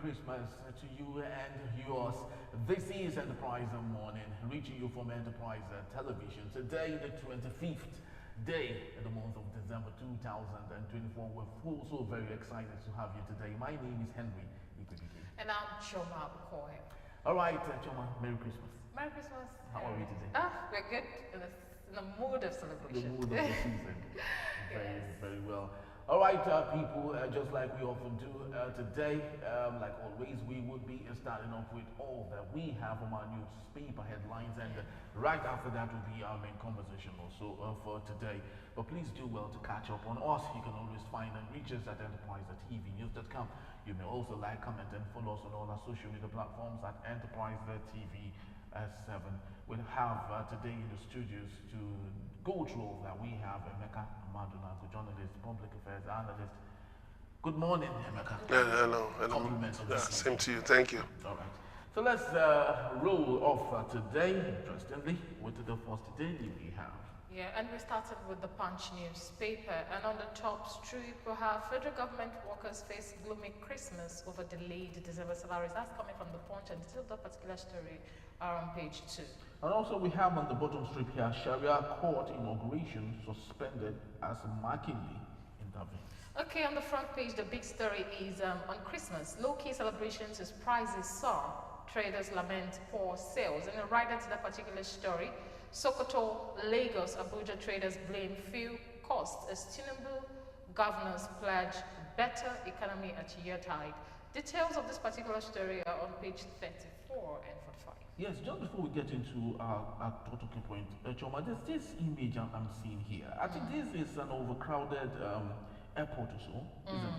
Christmas to you and yours. This is Enterprise Morning, reaching you from Enterprise Television. Today, the 25th day in the month of December 2024. We're so very excited to have you today. My name is Henry Lpdc. And I'm Choma Okoye. All right, Choma, Merry Christmas. Merry Christmas. How are we today? We're good in the mood of celebration. The mood of the season. Yes. Very well. All right, people, just like we often do today, like always, we would be starting off with all that we have on our newspaper headlines, and right after that will be our main conversation also for today. But please do well to catch up on us. You can always find and reach us at enterprise.tvnews.com. You may also like, comment, and follow us on all our social media platforms at enterprise.tv7. We'll have today in the studios to go through all that we have Emeka Amadunako, journalist, public affairs analyst. Good morning, Emeka. Hello. Compliments of Same to you. Thank you. All right. So let's roll off today, interestingly, with the first daily we have. Yeah, and we started with the Punch newspaper, and on the top strip we have federal government workers face gloomy Christmas over delayed December salaries. That's coming from the Punch, and still that particular story are on page 2. And also we have on the bottom strip here, Sharia court inauguration suspended as McKinley intervenes. Okay, on the front page, the big story is on Christmas. Low-key celebrations as prices soar. Traders lament poor sales. And right into that particular story, Sokoto, Lagos, Abuja traders blame fuel costs as Tinubu governors pledge better economy at year tide. Details of this particular story are on page 34 and 45. Yes, just before we get into our talking point, Choma, there's this image I'm seeing here. I think this is an overcrowded airport or so, isn't it?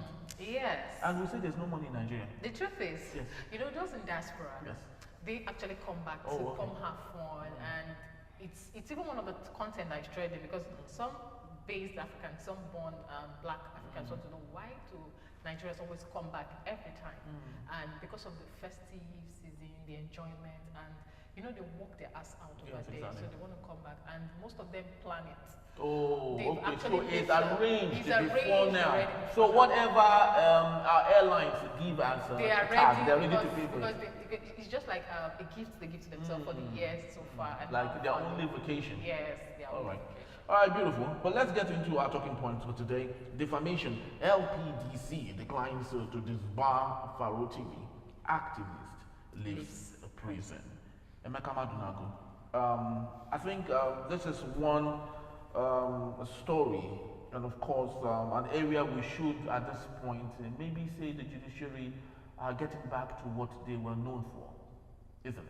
Yes. And we say there's no money in Nigeria. The truth is, yes, you know, those in diaspora, yes, they actually come back to come have fun, and it's even one of the content I trade because some based Africans, some born black Africans want to know why do Nigerians always come back every time, and because of the festive season, the enjoyment, and you know they work their ass out over there, so they want to come back, and most of them plan it. Oh, They've okay, so it's arranged before now. So whatever our airlines give us they are tax, they're ready because, to pay for it. because it's just like a gift they give to themselves for the years so far. And like their only vacation. Yes, their only vacation. All right, beautiful. But let's get into our talking points for today. Defamation. Lpdc declines to disbar Farotimi. Activist leaves prison. Emeka Amadunako. I think this is one story, and of course, an area we should, at this point, maybe say the judiciary are getting back to what they were known for, isn't it?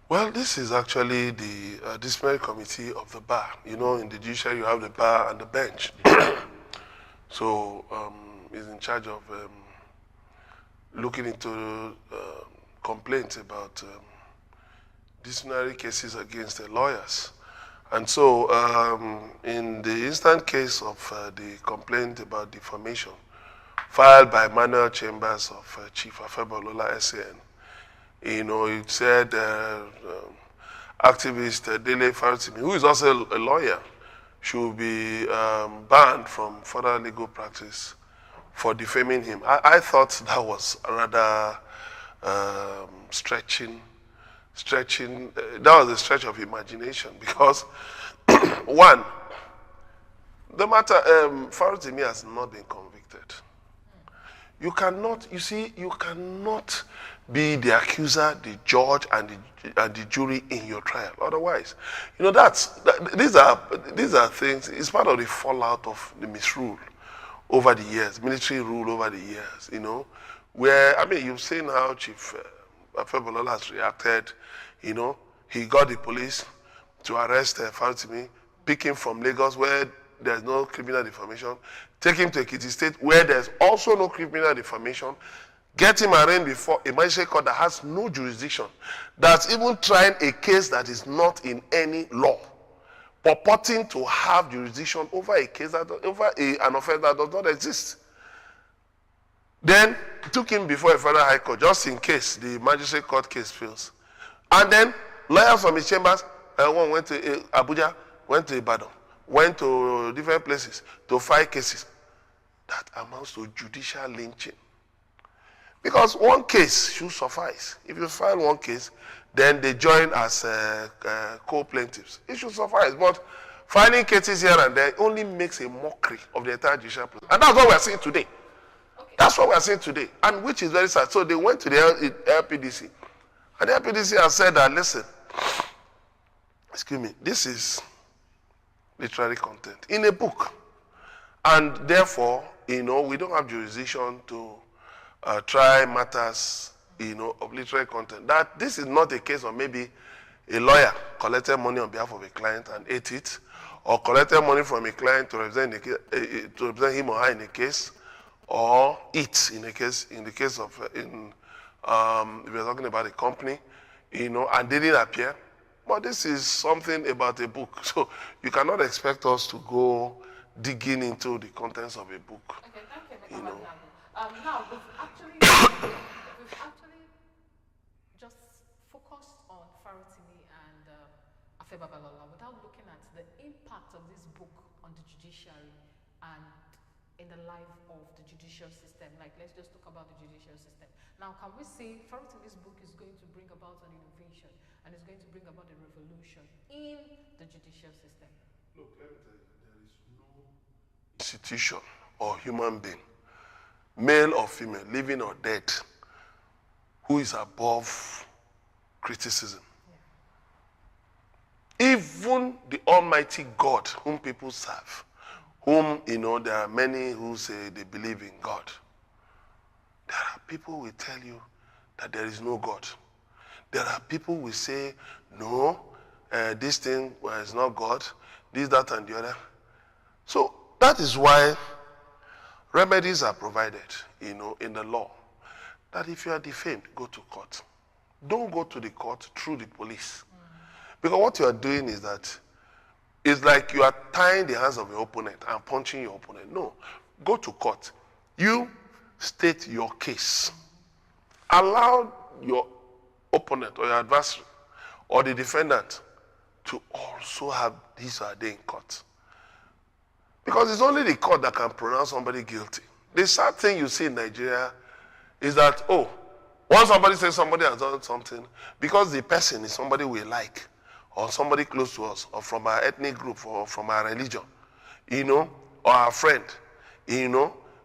Well, this is actually the disciplinary committee of the bar. You know, in the judiciary, you have the bar and the bench. So, is in charge of looking into complaints about disciplinary cases against the lawyers. And so, in the instant case of the complaint about defamation filed by Manuel Chambers of Chief Afebolola SAN, you know, it said activist Dele Farotimi, who is also a lawyer, should be banned from further legal practice for defaming him. I thought that was rather stretching. That was a stretch of imagination because, one, the matter, Farotimi has not been convicted. You cannot be the accuser, the judge, and the jury in your trial. Otherwise, you know, these are things. It's part of the fallout of the misrule over the years, military rule over the years. You know, where you've seen how Chief Afebolola has reacted. You know, he got the police to arrest Farotimi, pick him from Lagos where there's no criminal defamation, take him to Ekiti State where there's also no criminal defamation, get him arraigned before a magistrate court that has no jurisdiction, that's even trying a case that is not in any law, purporting to have jurisdiction over a case an offense that does not exist. Then took him before a federal high court just in case the magistrate court case fails. And then lawyers from his chambers, one went to Abuja, went to Ibadan, went to different places to file cases. That amounts to judicial lynching. Because one case should suffice. If you file one case, then they join as co-plaintiffs. It should suffice. But filing cases here and there only makes a mockery of the entire judicial process. And that's what we are seeing today. Okay. That's what we are seeing today. And which is very sad. So they went to the Lpdc. And the Lpdc has said that, listen, excuse me, this is literary content in a book. And therefore, we don't have jurisdiction to try matters, of literary content. That this is not a case of maybe a lawyer collected money on behalf of a client and ate it, or collected money from a client to represent him or her in a case, or it in the case of if we're talking about a company, and didn't appear. But this is something about a book, so you cannot expect us to go digging into the contents of a book. Okay, thank you, now we've actually just focused on Farotimi and Afebabalola without looking at the impact of this book on the judiciary and in the life of the judicial system. Like, let's just talk about the judicial system. Now, can we say Farotimi's book is going to bring about an innovation and is going to bring about a revolution in the judicial system? Look, let me tell you, there is no institution or human being, male or female, living or dead, who is above criticism. Yeah. Even the Almighty God, whom people serve, whom, there are many who say they believe in God. There are people who will tell you that there is no God. There are people who will say, no, this thing is not God, this, that, and the other. So that is why remedies are provided, in the law. That if you are defamed, go to court. Don't go to the court through the police. Because what you are doing is that it's like you are tying the hands of your opponent and punching your opponent. No, go to court. You state your case. Allow your opponent or your adversary or the defendant to also have his or her day in court. Because it's only the court that can pronounce somebody guilty. The sad thing you see in Nigeria is that, once somebody says somebody has done something, because the person is somebody we like, or somebody close to us, or from our ethnic group, or from our religion, or our friend,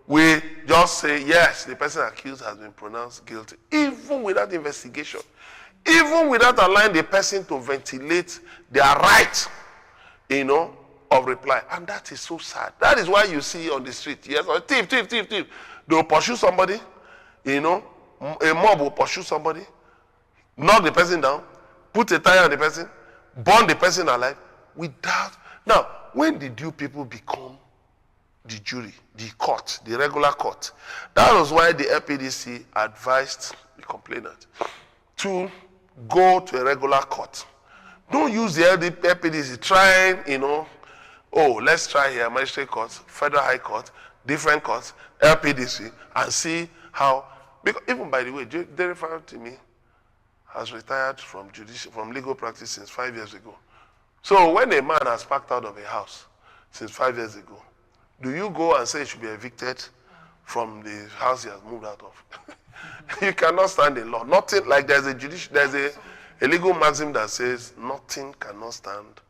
we just say, yes, the person accused has been pronounced guilty, even without investigation, even without allowing the person to ventilate their right, of reply. And that is so sad. That is why you see on the street, yes, or thief. They will pursue somebody, a mob will pursue somebody, knock the person down, put a tire on the person, burn the person alive, without. Now, when did you people become the jury, the court, the regular court? That was why the Lpdc advised the complainant to go to a regular court. Don't use the Lpdc trying, let's try here, magistrate court, federal high court, different courts, Lpdc, and see how. Because even, by the way, Farotimi has retired from legal practice since 5 years ago. So when a man has packed out of a house since 5 years ago, do you go and say he should be evicted from the house he has moved out of? You cannot stand in law. Nothing, like there's a legal maxim that says nothing cannot stand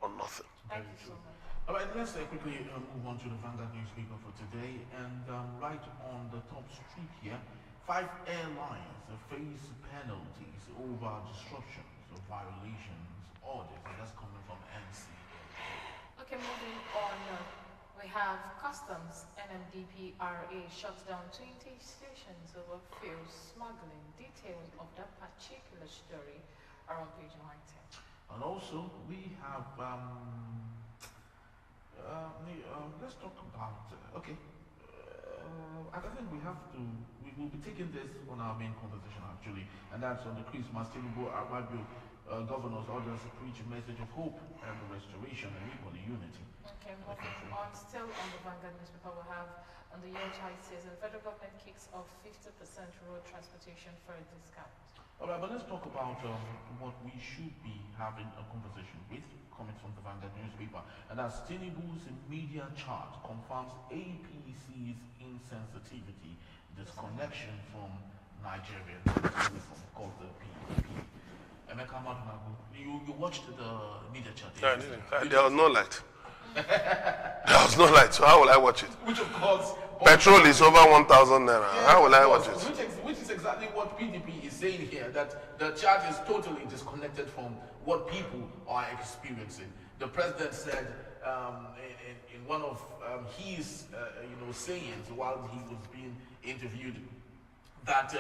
on nothing. Thank you so much. All right, let's quickly move on to the Vanguard newspaper for today. And right on the top street here, 5 airlines face penalties over disruptions or violations orders. And that's coming from NC. Okay, moving on. We have Customs, NMDPRA shuts down 20 stations over fuel smuggling. Details of that particular story are on page 19. And also, we have, let's talk about, I think we will be taking this on our main conversation actually, and that's on the Christmas Tinubu Arabio governor's orders to preach a message of hope and the restoration and equal unity. Okay, moving on, still on the Vanguard newspaper, we have on the UHI says the federal government kicks off 50% road transportation fare discount. All right, but let's talk about what we should be having a conversation with, coming from the Vanguard newspaper. And that's Tinubu's media chart confirms APC's insensitivity, disconnection from Nigerian uniform called the PDP. Emeka Madumagu, you watched the media chat? No, I didn't. There was no light. There was no light, so how will I watch it? Which of course... Petrol is over 1,000 naira. Yes, how will I watch it? Which is exactly what PDP is saying here, that the charge is totally disconnected from what people are experiencing. The president said in one of his sayings while he was being interviewed that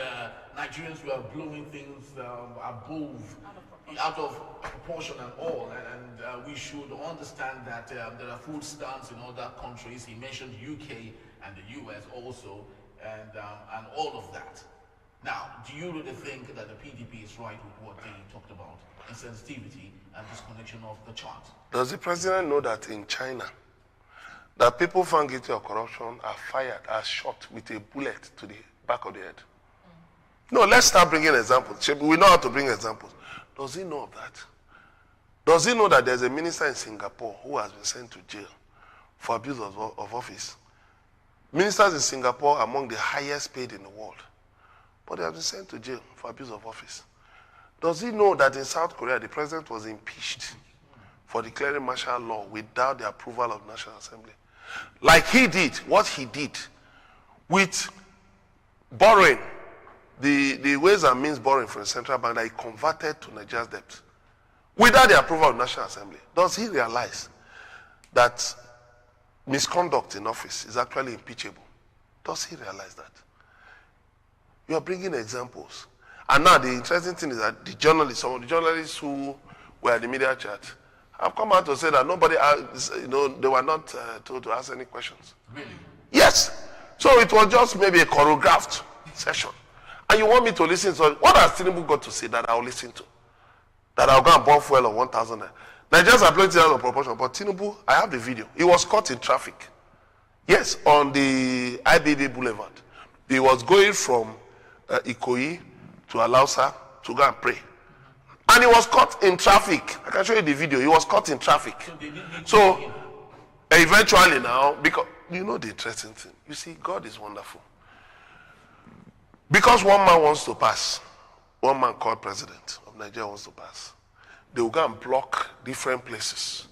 Nigerians were blowing things out of proportion and all, and we should understand that there are food stamps in other countries. He mentioned UK and the US also, and all of that. Now, do you really think that the PDP is right with what they talked about, insensitivity and disconnection of the chart? Does the president know that in China, that people found guilty of corruption are shot with a bullet to the back of the head? No, let's start bringing examples. We know how to bring examples. Does he know of that? Does he know that there's a minister in Singapore who has been sent to jail for abuse of office? Ministers in Singapore are among the highest paid in the world, but they have been sent to jail for abuse of office. Does he know that in South Korea, the president was impeached for declaring martial law without the approval of the National Assembly? Like he did, what he did with borrowing, the ways and means borrowing from the central bank that he converted to Nigeria's debt without the approval of the National Assembly. Does he realize that misconduct in office is actually impeachable? Does he realize that? You are bringing examples. And now the interesting thing is that some of the journalists who were in the media chat have come out to say that nobody, they were not told to ask any questions. Really? Yes. So it was just maybe a choreographed session. And you want me to listen to what has Tinubu got to say that I'll listen to? That I'll go and burn fuel of 1,000 naira. Nigerians are blowing out of proportion, but Tinubu, I have the video. He was caught in traffic. Yes, on the IBB Boulevard. He was going from Ikoyi to Alausa to go and pray. And he was caught in traffic. I can show you the video. He was caught in traffic. So eventually now, because you know the interesting thing. You see, God is wonderful. Because one man wants to pass, one man called president of Nigeria wants to pass, they will go and block different places.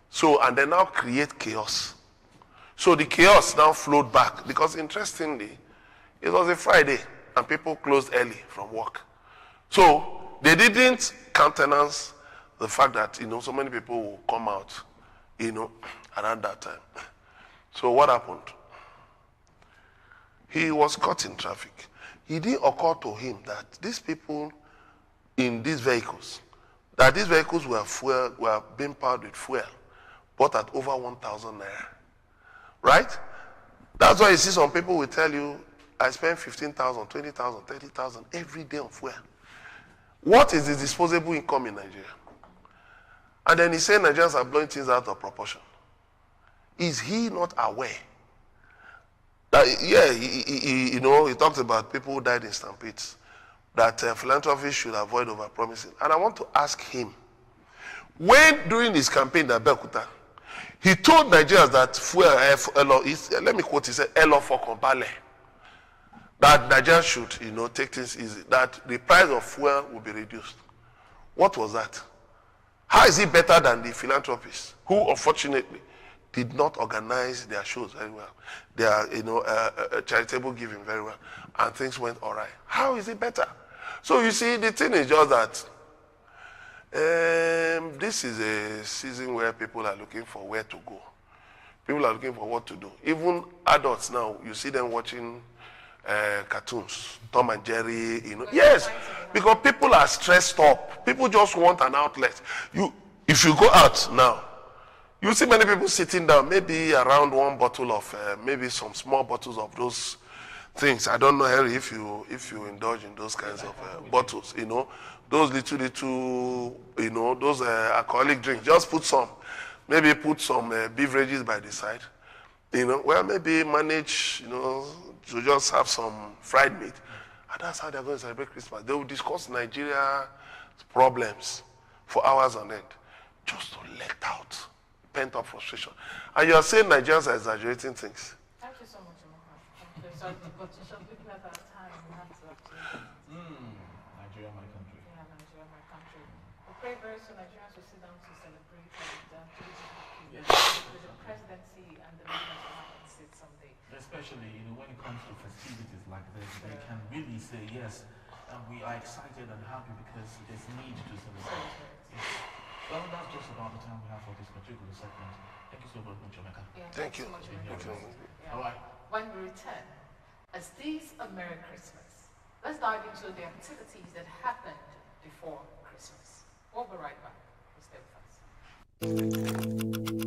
So, and they now create chaos. So the chaos now flowed back because interestingly, it was a Friday and people closed early from work. So they didn't countenance the fact that, so many people will come out, around that time. So what happened? He was caught in traffic. It didn't occur to him that these people in these vehicles, were being powered with fuel, bought at over 1,000 naira. Right? That's why you see some people will tell you, I spend 15,000, 20,000, 30,000 every day on fuel. What is the disposable income in Nigeria? And then he said Nigerians are blowing things out of proportion. Is he not aware that, he talks about people who died in stampedes, that philanthropists should avoid overpromising. And I want to ask him, when during his campaign at Bekuta, he told Nigerians that fuel, let me quote, he said, "Elo for Kompale," that Nigerians should, take things easy, that the price of fuel will be reduced. What was that? How is he better than the philanthropists who, unfortunately, did not organize their shows very well, their charitable giving very well, and things went all right? How is it better? So you see, the thing is just that this is a season where people are looking for where to go. People are looking for what to do. Even adults now, you see them watching cartoons, Tom and Jerry. Yes, because people are stressed up. People just want an outlet. If you go out now, you see many people sitting down, maybe around one bottle of, maybe some small bottles of those things. I don't know, Harry, if you indulge in those kinds of bottles, those little, those alcoholic drinks. Just put some, maybe put some beverages by the side, maybe manage, to just have some fried meat. And that's how they're going to celebrate Christmas. They will discuss Nigeria's problems for hours on end, just to let out pent-up frustration. And you are saying Nigerians are exaggerating things. Thank you so much, Mohan. Thank you. So, but to short, looking at our time, we have to Nigeria, my country. Yeah, Nigeria, my country. We pray very soon Nigerians will sit down to celebrate and to be happy with the presidency and the leaders will have to sit someday. Especially, when it comes to festivities like this, they can really say yes, we are excited and happy because there's need to celebrate. Yes. Well, that's just about the time we have for this particular segment. Thank you so very much, Omeka. Yeah, Thank you. So much, Thank you. Yeah. All right. When we return, as this a Merry Christmas, let's dive into the activities that happened before Christmas. We'll be right back. Stay with us.